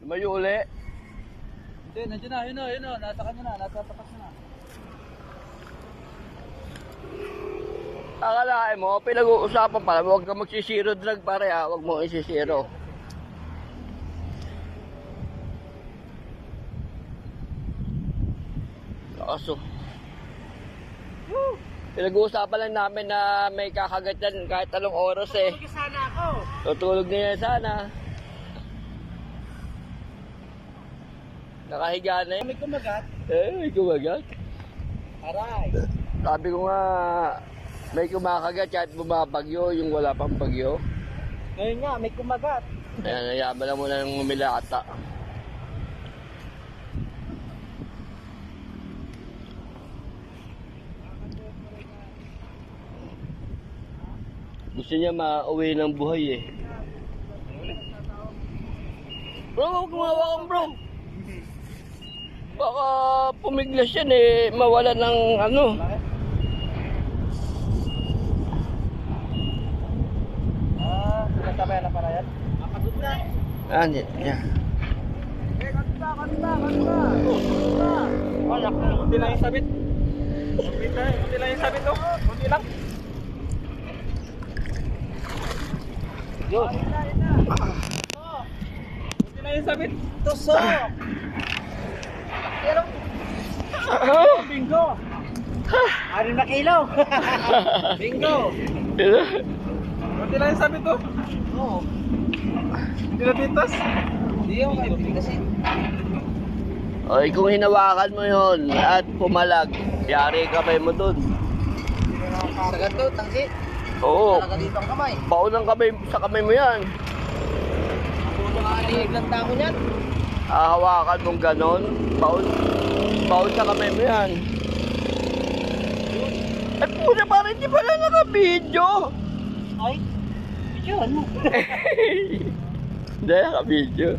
Tumayo uli. Hindi, nandiyan na, yun o, nasa kanya na, nasa tapas na. Akalain mo, pinag-uusapan pala, huwag ka magsisiro drag pare ha, huwag mo isisiro. Kaso. Pinag-uusapan lang namin na may kakagat yan kahit anong oras eh. Tutulog sana ako. Tutulog na yan sana. Nakahiga na eh. May kumagat. May kumagat. Aray. Sabi ko nga, may kumakagat kahit bumabagyo, yung wala pang bagyo. Ngayon nga, may kumagat. Ayan, nayaman na muna ng umilata. Gusto niya mauwi ng buhay eh. Bro, huwag kumawakan bro. Baka pumiglas yan eh, mawala ng ano. Sinasabay na para yan? Kapagod na. Yeah. Kanina. Wala ka. Kunti lang yung sabit. Kunti lang yung sabit oh. Kunti lang. Yun. Kunti lang yung sabit. Tusok. Pero. Bingo. 6 na kilo. Bingo. Kunti lang yung sabit oh. Oo. Hindi na pintas. Hindi yung pintas eh. Oy, kung hinawakan mo yon at pumalag, yari kamay mo dun. Sa ganito, tangsi. Oo, Talaga dito ang kamay. baon ng kamay sa kamay mo yan. Puto nga liig lang tako niyan. Hahawakan mong ganon, baon sa kamay mo yan. Ay puta, parang hindi pala naka-video. Ay, yun. Hindi, naka-video.